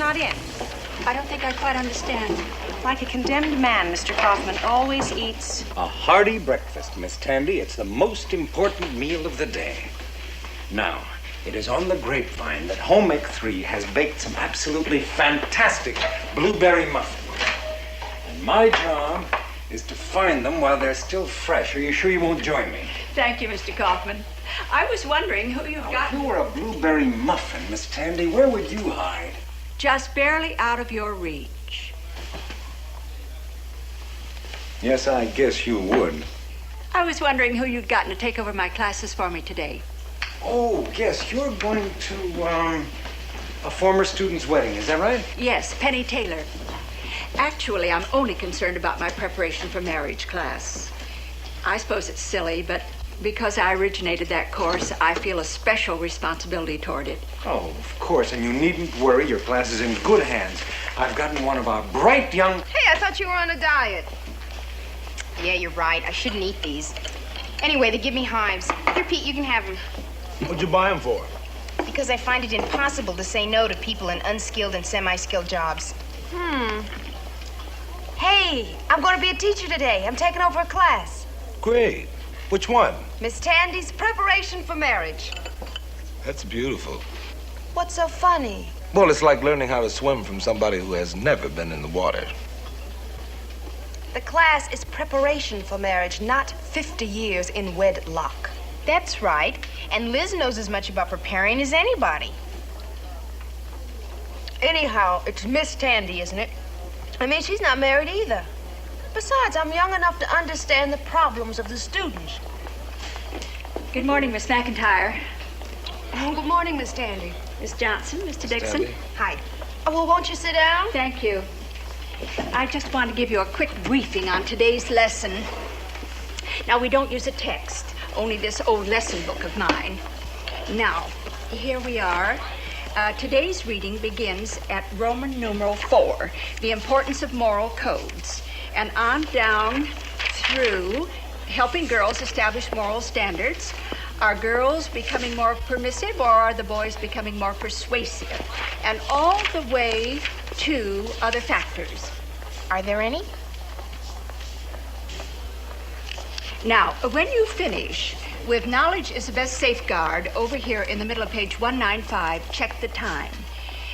not in? I don't think I quite understand. Like a condemned man, Mr. Kaufman always eats... A hearty breakfast, Miss Tandy. It's the most important meal of the day. Now, it is on the grapevine that Home Ec 3 has baked some absolutely fantastic blueberry muffins. And my job is to find them while they're still fresh. Are you sure you won't join me? Thank you, Mr. Kaufman. I was wondering who you've got... If you were a blueberry muffin, Miss Tandy, where would you hide? Just barely out of your reach. Yes, I guess you would. I was wondering who you'd gotten to take over my classes for me today. Oh, yes, you're going to, a former student's wedding, is that right? Yes, Penny Taylor. Actually, I'm only concerned about my preparation for marriage class. I suppose it's silly, but because I originated that course, I feel a special responsibility toward it. Oh, of course, and you needn't worry. Your class is in good hands. I've gotten one of our bright young... Hey, I thought you were on a diet. Yeah, you're right. I shouldn't eat these. Anyway, they give me hives. Here, Pete, you can have them. What'd you buy them for? Because I find it impossible to say no to people in unskilled and semi-skilled jobs. Hey, I'm going to be a teacher today. I'm taking over a class. Great. Which one? Miss Tandy's Preparation for Marriage. That's beautiful. What's so funny? Well, it's like learning how to swim from somebody who has never been in the water. The class is preparation for marriage, not 50 years in wedlock. That's right. And Liz knows as much about preparing as anybody. Anyhow, it's Miss Tandy, isn't it? I mean, she's not married either. Besides, I'm young enough to understand the problems of the students. Good morning, Miss McIntyre. Oh, good morning, Miss Tandy. Miss Johnson, Mr. Dixon. Tandy. Hi. Oh, well, won't you sit down? Thank you. I just want to give you a quick briefing on today's lesson. Now, we don't use a text, only this old lesson book of mine. Now, here we are. Today's reading begins at Roman numeral 4, the importance of moral codes, and on down through helping girls establish moral standards. Are girls becoming more permissive, or are the boys becoming more persuasive? And all the way to other factors. Are there any? Now, when you finish with knowledge is the best safeguard, over here in the middle of page 195, check the time.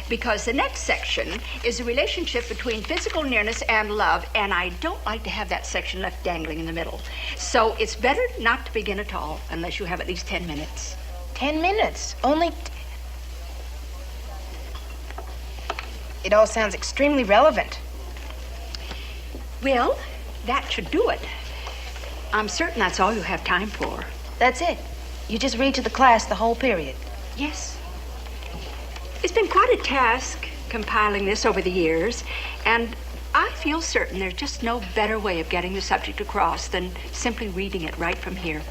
Because the next section is the relationship between physical nearness and love, and I don't like to have that section left dangling in the middle. So it's better not to begin at all unless you have at least 10 minutes. 10 minutes? Only... It all sounds extremely relevant. Well, that should do it. I'm certain that's all you have time for. That's it. You just read to the class the whole period. Yes. It's been quite a task compiling this over the years, and I feel certain there's just no better way of getting the subject across than simply reading it right from here.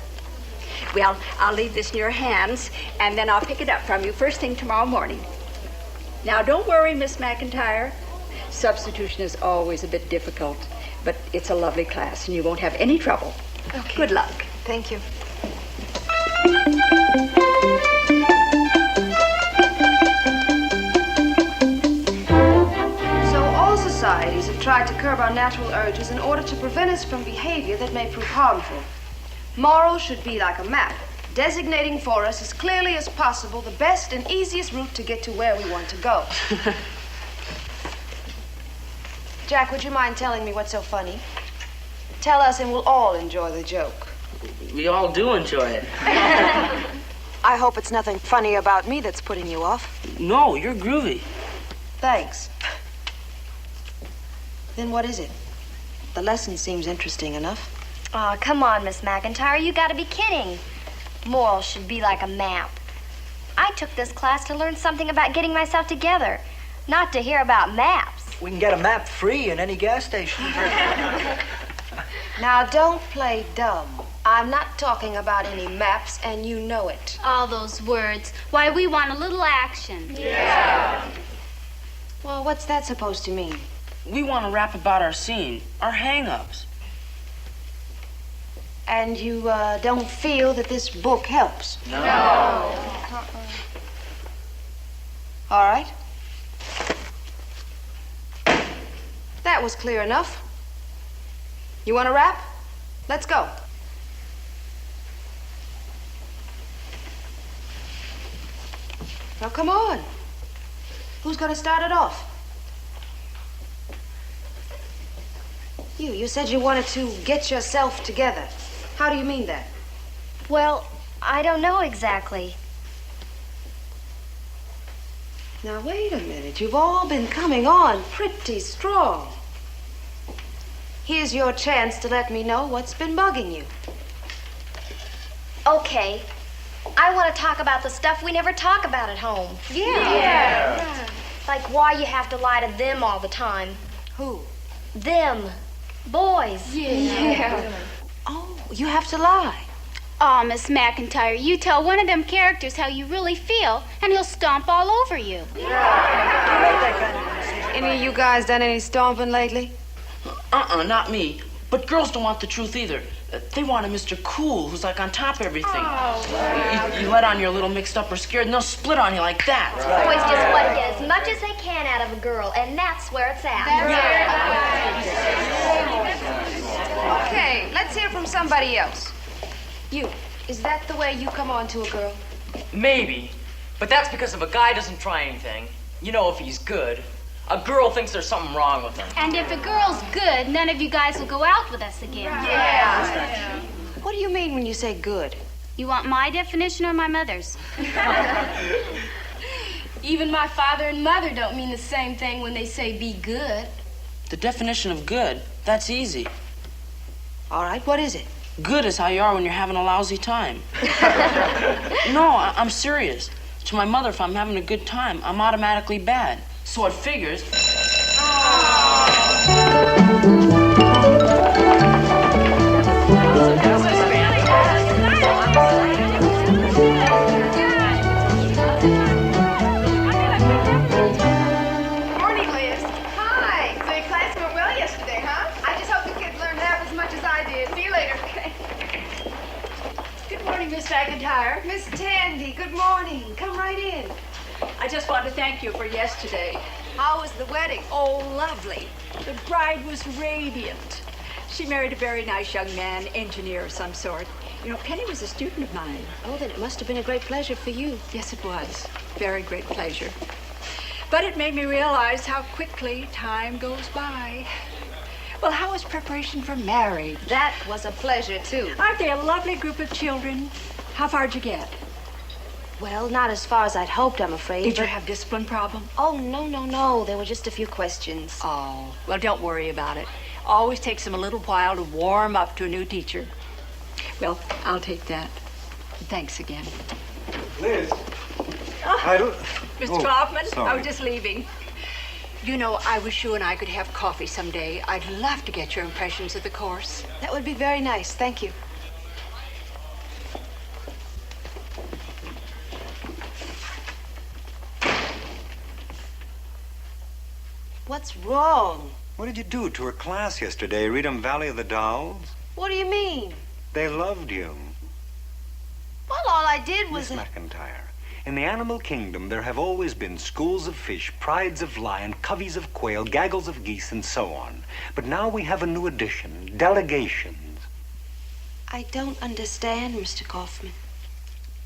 Well, I'll leave this in your hands, and then I'll pick it up from you first thing tomorrow morning. Now, don't worry, Miss McIntyre. Substitution is always a bit difficult, but it's a lovely class, and you won't have any trouble. Okay. Good luck. Thank you. So all societies have tried to curb our natural urges in order to prevent us from behavior that may prove harmful. Morals should be like a map, designating for us as clearly as possible the best and easiest route to get to where we want to go. Jack, would you mind telling me what's so funny? Tell us and we'll all enjoy the joke. We all do enjoy it. I hope it's nothing funny about me that's putting you off. No, you're groovy. Thanks. Then what is it? The lesson seems interesting enough. Oh, come on, Miss McIntyre. You gotta be kidding. Morals should be like a map. I took this class to learn something about getting myself together, not to hear about maps. We can get a map free in any gas station. Now, don't play dumb. I'm not talking about any maps, and you know it. All those words. Why, we want a little action. Yeah. Well, what's that supposed to mean? We want to rap about our scene, our hang-ups. And you don't feel that this book helps? No. All right. That was clear enough. You want to rap? Let's go. Now, come on. Who's going to start it off? You said you wanted to get yourself together. How do you mean that? Well, I don't know exactly. Now, wait a minute. You've all been coming on pretty strong. Here's your chance to let me know what's been bugging you. Okay. I want to talk about the stuff we never talk about at home. Yeah. Like why you have to lie to them all the time. Who? Them. Boys. Yeah. Oh, you have to lie. Aw, Miss McIntyre, you tell one of them characters how you really feel, and he'll stomp all over you. Any of you guys done any stomping lately? Not me. But girls don't want the truth either. They want a Mr. Cool who's like on top of everything. You let on you're a little mixed up or scared, and they'll split on you like that. Boys just want to get as much as they can out of a girl, and that's where it's at. Okay, let's hear from somebody else. You, is that the way you come on to a girl? Maybe, but that's because if a guy doesn't try anything, you know if he's good, a girl thinks there's something wrong with him. And if a girl's good, none of you guys will go out with us again. Yeah. What do you mean when you say good? You want my definition or my mother's? Even my father and mother don't mean the same thing when they say be good. The definition of good, that's easy. All right, what is it? Good is how you are when you're having a lousy time. No, I'm serious. To my mother, if I'm having a good time, I'm automatically bad. So it figures. Morning, Liz. Hi. So your class went well yesterday, huh? I just hope the kids learned half as much as I did. See you later. Good morning, Miss McIntyre. Miss Tandy, good morning. Come right in. I just want to thank you for yesterday. How was the wedding? Oh, lovely. The bride was radiant. She married a very nice young man, engineer of some sort. You know, Penny was a student of mine. Oh, then it must have been a great pleasure for you. Yes, it was. Very great pleasure. But it made me realize how quickly time goes by. Well, how was preparation for marriage? That was a pleasure, too. Aren't they a lovely group of children? How far'd you get? Well, not as far as I'd hoped, I'm afraid. Did you but- have discipline problem? Oh, no. There were just a few questions. Oh, well, don't worry about it. Always takes them a little while to warm up to a new teacher. Well, I'll take that. Thanks again. Liz. I don't... Mr. Kaufman, I sorry. was just leaving. You know, I wish you and I could have coffee someday. I'd love to get your impressions of the course. That would be very nice. Thank you. What's wrong? What did you do to her class yesterday? Read 'em Valley of the Dolls? What do you mean? They loved you. Well, all I did was... Miss McIntyre, in the animal kingdom, there have always been schools of fish, prides of lion, coveys of quail, gaggles of geese, and so on. But now we have a new addition, delegations. I don't understand, Mr. Kaufman.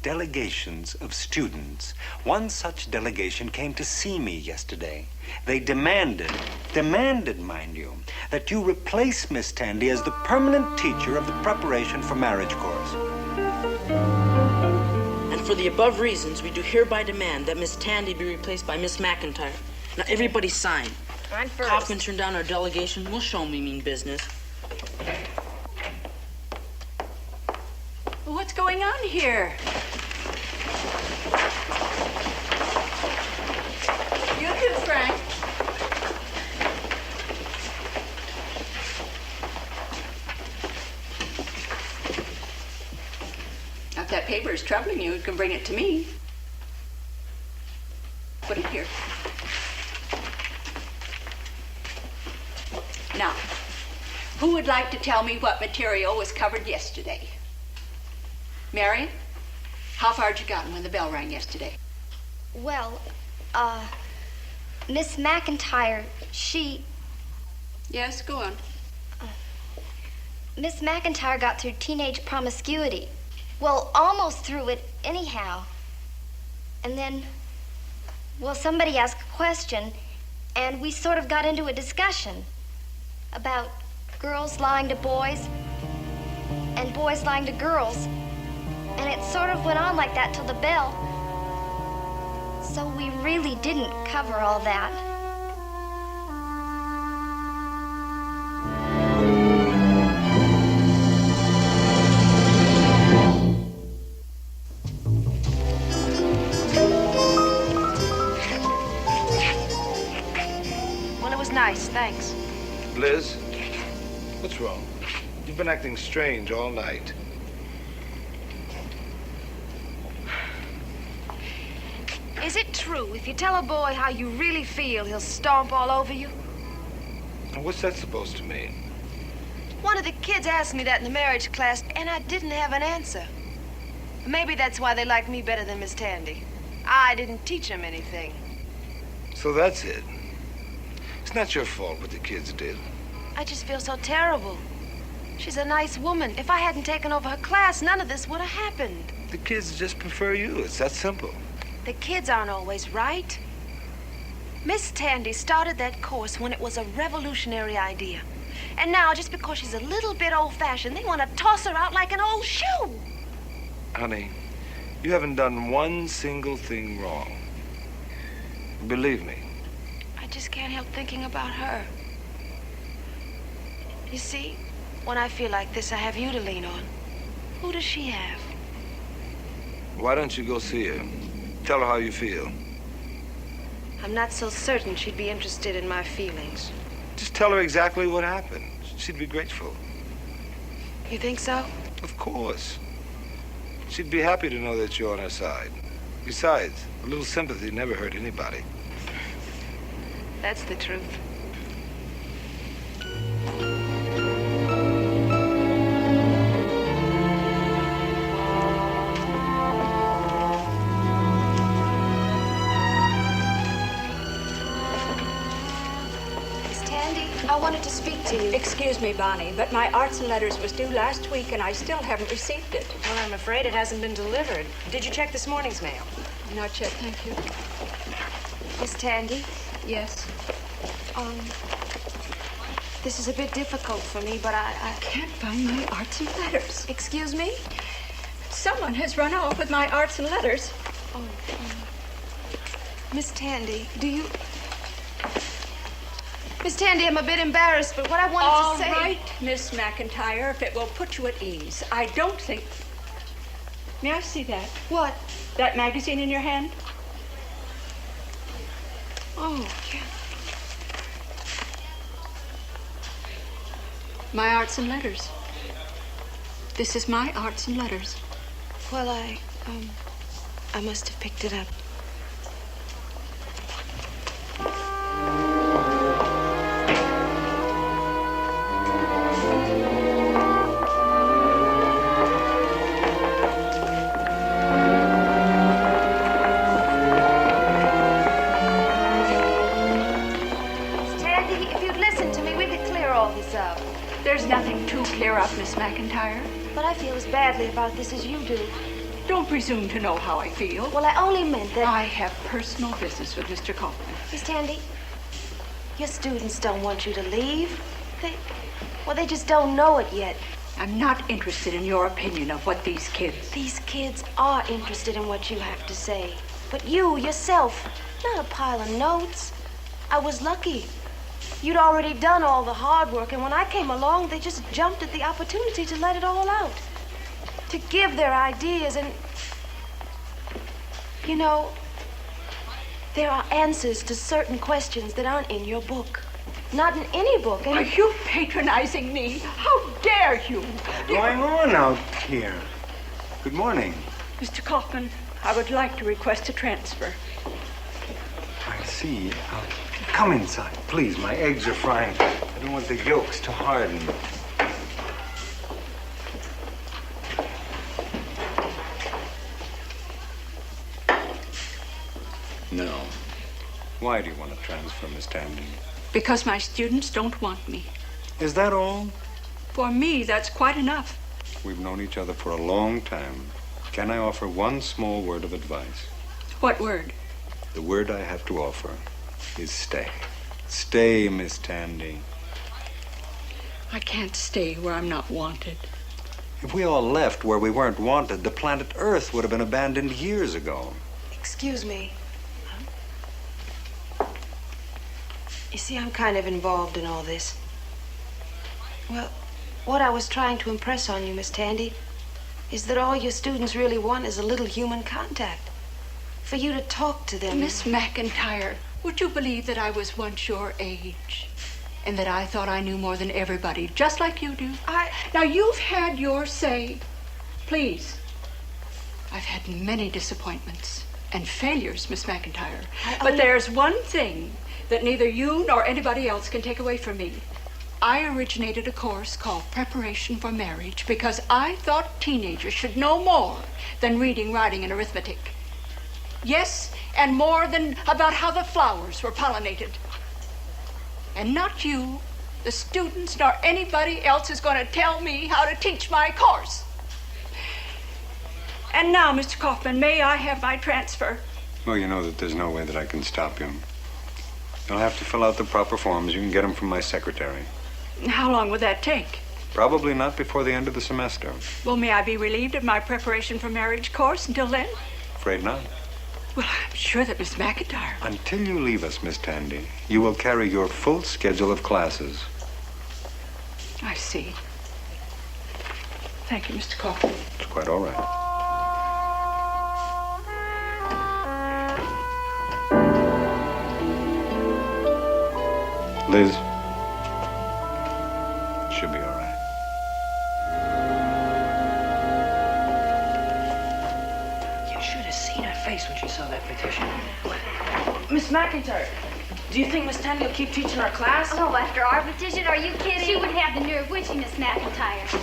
Delegations of students. One such delegation came to see me yesterday. They demanded, mind you, that you replace Miss Tandy as the permanent teacher of the preparation for marriage course. And for the above reasons, we do hereby demand that Miss Tandy be replaced by Miss McIntyre. Now, everybody sign. I'm first. Kaufman turned down our delegation. We'll show him we mean business. Well, what's going on here? You too, Frank. If that paper is troubling you, you can bring it to me. Put it here. Now, who would like to tell me what material was covered yesterday? Marion, how far had you gotten when the bell rang yesterday? Well, Miss McIntyre, she... Yes, go on. Miss McIntyre got through teenage promiscuity. Well, almost through it anyhow. And then, well, somebody asked a question, and we sort of got into a discussion about girls lying to boys and boys lying to girls. And it sort of went on like that till the bell. So we really didn't cover all that. Well, it was nice, thanks. Liz, what's wrong? You've been acting strange all night. Is it true if you tell a boy how you really feel, he'll stomp all over you? Now, what's that supposed to mean? One of the kids asked me that in the marriage class, and I didn't have an answer. Maybe that's why they like me better than Miss Tandy. I didn't teach them anything. So that's it. It's not your fault what the kids did. I just feel so terrible. She's a nice woman. If I hadn't taken over her class, none of this would have happened. The kids just prefer you. It's that simple. The kids aren't always right. Miss Tandy started that course when it was a revolutionary idea. And now, just because she's a little bit old-fashioned, they want to toss her out like an old shoe. Honey, you haven't done one single thing wrong. Believe me. I just can't help thinking about her. You see, when I feel like this, I have you to lean on. Who does she have? Why don't you go see her? Tell her how you feel. I'm not so certain she'd be interested in my feelings. Just tell her exactly what happened. She'd be grateful. You think so? Of course. She'd be happy to know that you're on her side. Besides, a little sympathy never hurt anybody. That's the truth. I wanted to speak to you. Excuse me, Bonnie, but my arts and letters was due last week, and I still haven't received it. Well, I'm afraid it hasn't been delivered. Did you check this morning's mail? Not yet, thank you. Miss Tandy? Yes? This is a bit difficult for me, but I can't find my arts and letters. Excuse me? Someone has run off with my arts and letters. Oh, Miss Tandy, do you... Miss Tandy, I'm a bit embarrassed, but what I wanted to say... All right, Miss McIntyre, if it will put you at ease. I don't think... May I see that? What? That magazine in your hand? Oh, yeah. My arts and letters. This is my arts and letters. Well, I must have picked it up. There's nothing to clear up, Miss McIntyre. But I feel as badly about this as you do. Don't presume to know how I feel. Well, I only meant that... I have personal business with Mr. Kaufman. Miss Tandy, your students don't want you to leave. They just don't know it yet. I'm not interested in your opinion of what these kids... These kids are interested in what you have to say. But you, yourself, not a pile of notes. I was lucky. You'd already done all the hard work, and when I came along, they just jumped at the opportunity to let it all out. To give their ideas, and... You know, there are answers to certain questions that aren't in your book. Not in any book. Are you patronizing me? How dare you? What's going on out here? Good morning. Mr. Kaufman, I would like to request a transfer. I see. Come inside, please. My eggs are frying. I don't want the yolks to harden. No. Why do you want to transfer, Miss Tandy? Because my students don't want me. Is that all? For me, that's quite enough. We've known each other for a long time. Can I offer one small word of advice? What word? The word I have to offer is stay. Stay, Miss Tandy. I can't stay where I'm not wanted. If we all left where we weren't wanted, the planet Earth would have been abandoned years ago. Excuse me. You see, I'm kind of involved in all this. Well, what I was trying to impress on you, Miss Tandy, is that all your students really want is a little human contact. For you to talk to them. Miss McIntyre, would you believe that I was once your age? And that I thought I knew more than everybody, just like you do? Now, you've had your say. Please. I've had many disappointments and failures, Miss McIntyre. But there's one thing that neither you nor anybody else can take away from me. I originated a course called Preparation for Marriage because I thought teenagers should know more than reading, writing, and arithmetic. Yes, and more than about how the flowers were pollinated. And not you, the students, nor anybody else is going to tell me how to teach my course. And now, Mr. Kaufman, may I have my transfer? Well, you know that there's no way that I can stop you. You'll have to fill out the proper forms. You can get them from my secretary. How long would that take? Probably not before the end of the semester. Well, may I be relieved of my Preparation for Marriage course until then? Afraid not. Well, I'm sure that Miss McIntyre... Until you leave us, Miss Tandy, you will carry your full schedule of classes. I see. Thank you, Mr. Kaufman. It's quite all right. Liz, she'll be all right. You should have seen her face when she saw that petition. Miss McIntyre, do you think Miss Tandy will keep teaching our class? Oh, after our petition? Are you kidding? She wouldn't have the nerve, would she, Miss McIntyre?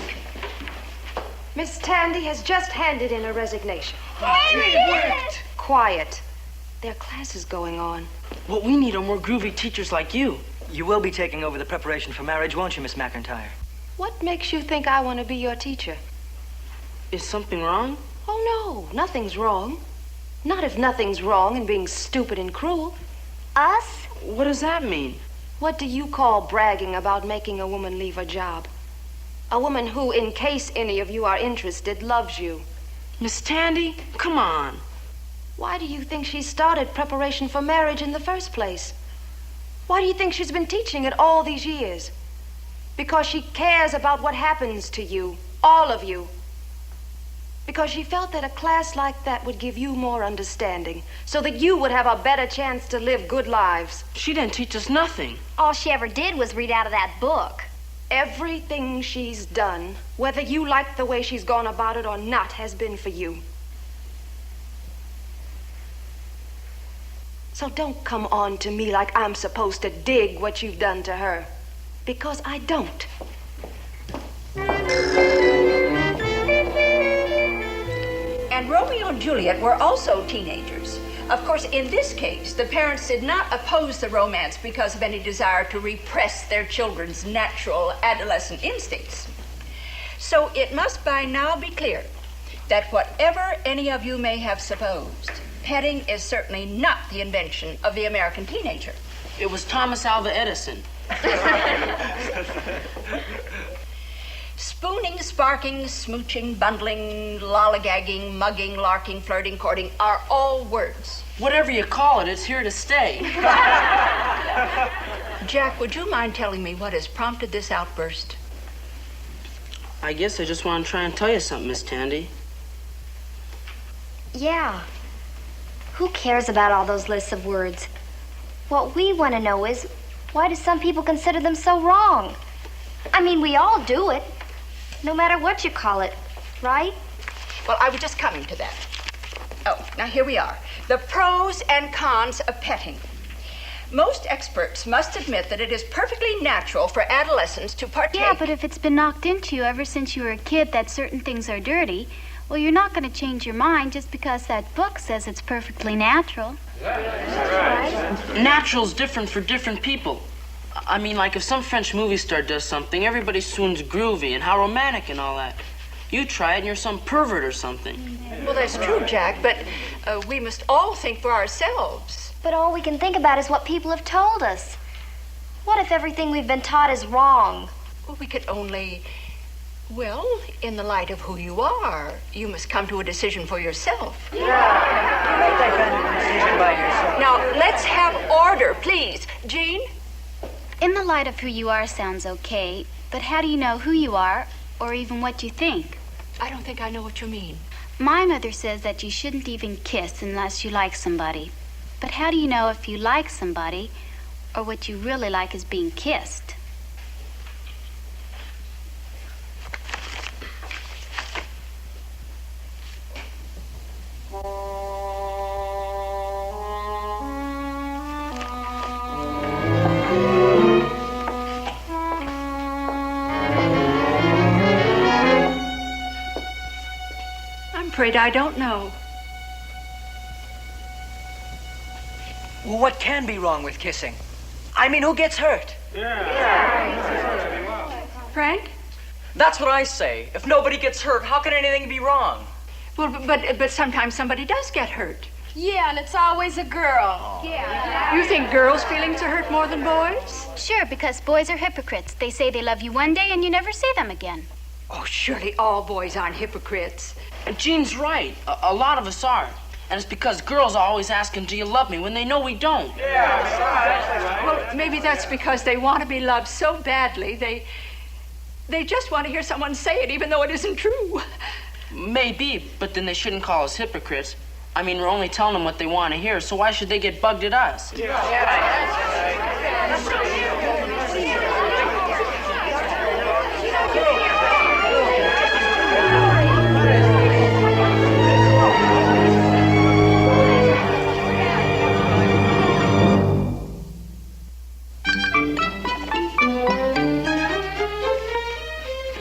Miss Tandy has just handed in her resignation. It Quiet. There are classes going on. What we need are more groovy teachers like you. You will be taking over the Preparation for Marriage, won't you, Miss McIntyre? What makes you think I want to be your teacher? Is something wrong? Oh, no, nothing's wrong. Not if nothing's wrong in being stupid and cruel. Us? What does that mean? What do you call bragging about making a woman leave her job? A woman who, in case any of you are interested, loves you. Miss Tandy, come on. Why do you think she started Preparation for Marriage in the first place? Why do you think she's been teaching it all these years? Because she cares about what happens to you, all of you. Because she felt that a class like that would give you more understanding, so that you would have a better chance to live good lives. She didn't teach us nothing. All she ever did was read out of that book. Everything she's done, whether you like the way she's gone about it or not, has been for you. So don't come on to me like I'm supposed to dig what you've done to her. Because I don't. And Romeo and Juliet were also teenagers. Of course, in this case, the parents did not oppose the romance because of any desire to repress their children's natural adolescent instincts. So it must by now be clear that whatever any of you may have supposed, petting is certainly not the invention of the American teenager. It was Thomas Alva Edison. Spooning, sparking, smooching, bundling, lollygagging, mugging, larking, flirting, courting are all words. Whatever you call it, it's here to stay. Jack, would you mind telling me what has prompted this outburst? I guess I just want to try and tell you something, Miss Tandy. Yeah. Who cares about all those lists of words? What we want to know is, why do some people consider them so wrong? I mean, we all do it, no matter what you call it, right? Well, I was just coming to that. Oh, now here we are. The pros and cons of petting. Most experts must admit that it is perfectly natural for adolescents to partake. Yeah, but if it's been knocked into you ever since you were a kid that certain things are dirty, well, you're not going to change your mind just because that book says it's perfectly natural. Natural's different for different people. I mean, like if some French movie star does something, everybody swoons groovy and how romantic and all that. You try it and you're some pervert or something. Well, that's true, Jack, but we must all think for ourselves. But all we can think about is what people have told us. What if everything we've been taught is wrong? Well, we could only... Well, in the light of who you are, you must come to a decision for yourself. Yeah. You make that kind of decision by yourself. Now, let's have order, please. Jean? In the light of who you are sounds okay, but how do you know who you are or even what you think? I don't think I know what you mean. My mother says that you shouldn't even kiss unless you like somebody. But how do you know if you like somebody or what you really like is being kissed? I'm afraid I don't know. Well, what can be wrong with kissing? I mean, who gets hurt? Frank? That's what I say. If nobody gets hurt, how can anything be wrong? Well, but sometimes somebody does get hurt. Yeah, and it's always a girl. Yeah. You think girls' feelings are hurt more than boys? Sure, because boys are hypocrites. They say they love you one day and you never see them again. Oh, surely all boys aren't hypocrites. Jean's right. A lot of us are. And it's because girls are always asking, do you love me, when they know we don't. Well, maybe that's because they want to be loved so badly, they just want to hear someone say it even though it isn't true. Maybe, but then they shouldn't call us hypocrites. I mean, we're only telling them what they want to hear, so why should they get bugged at us?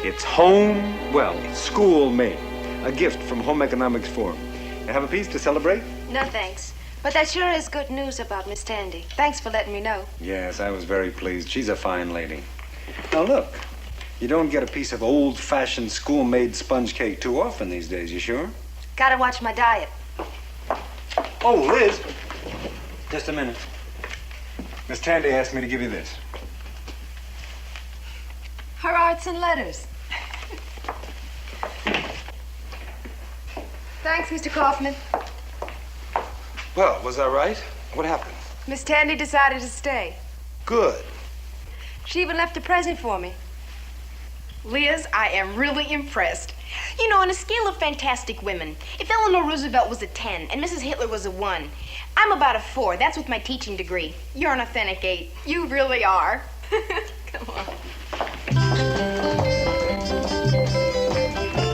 It's school made. A gift from Home Economics Forum. You have a piece to celebrate? No, thanks. But that sure is good news about Miss Tandy. Thanks for letting me know. Yes, I was very pleased. She's a fine lady. Now look, you don't get a piece of old-fashioned school-made sponge cake too often these days, you sure? Gotta watch my diet. Oh, Liz. Just a minute. Miss Tandy asked me to give you this. Her arts and letters. Thanks, Mr. Kaufman. Well, was I right? What happened? Miss Tandy decided to stay. Good. She even left a present for me. Liz, I am really impressed. You know, on a scale of fantastic women, if Eleanor Roosevelt was a 10 and Mrs. Hitler was a 1, I'm about a 4. That's with my teaching degree. You're an authentic 8. You really are. Come on.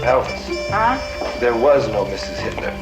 Elvis. Huh? There was no Mrs. Hitler.